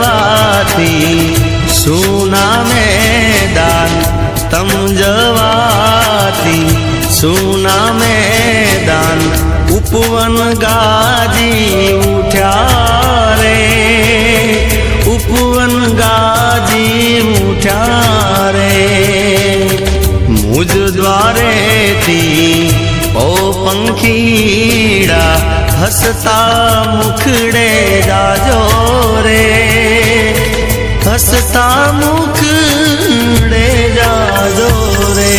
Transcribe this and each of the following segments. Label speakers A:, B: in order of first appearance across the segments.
A: जवाती सुना मैदान तम जवाती सुना मैदान उपवन गाजी उठ्या रे उपवन गाजी उठ्या रे मुझ द्वारे थी ओ पंखीड़ा हसता मुखड़े जाजो रे हसता मुखड़े जाजो रे।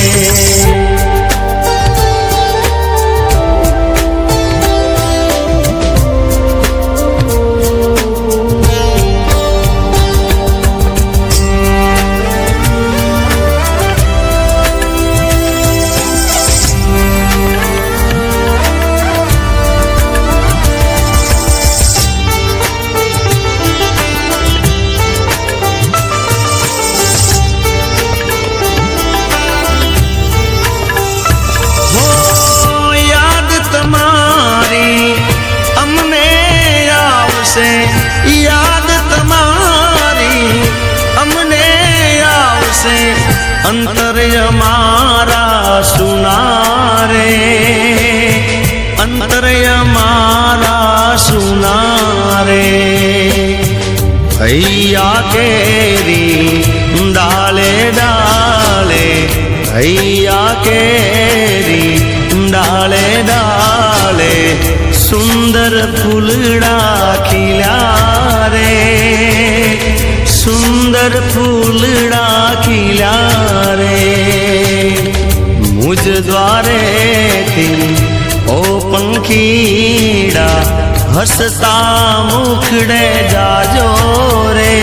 A: याद तमारी अमने आवसे अंतर हमारा सुना रे अंतर हमारा सुना रे। भैया केरी डाले डाले भैया केरी डाले डाले सुंदर फूलड़ा खिला रे सुंदर फूलड़ा खिला रे मुझ द्वारे थी ओ पंखीड़ा हसता मुखड़े जाजो रे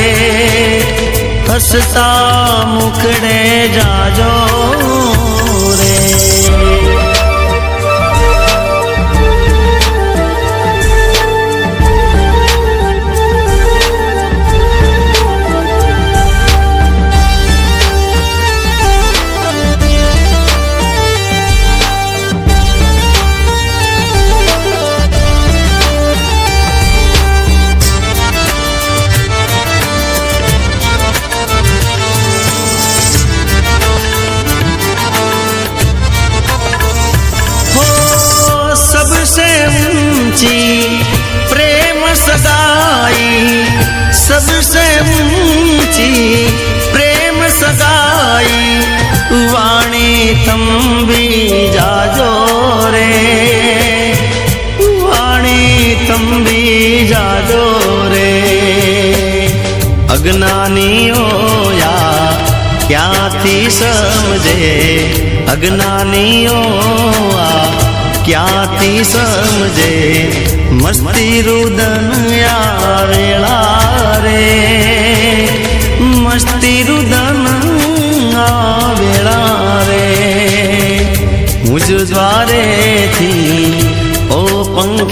A: हसता मुखड़े जाजो रे। प्रेम सगाई सबसे ऊंची प्रेम सगाई वाणी तम भी जाजो रे वाणी तम भी जाजो रे। अज्ञानियों या क्या थी समझे अज्ञानियों क्या थी समझे मस्ती रुदन या वेला रे मस्ती रुदन वेला रे मुझ द्वारे थी ओ पंख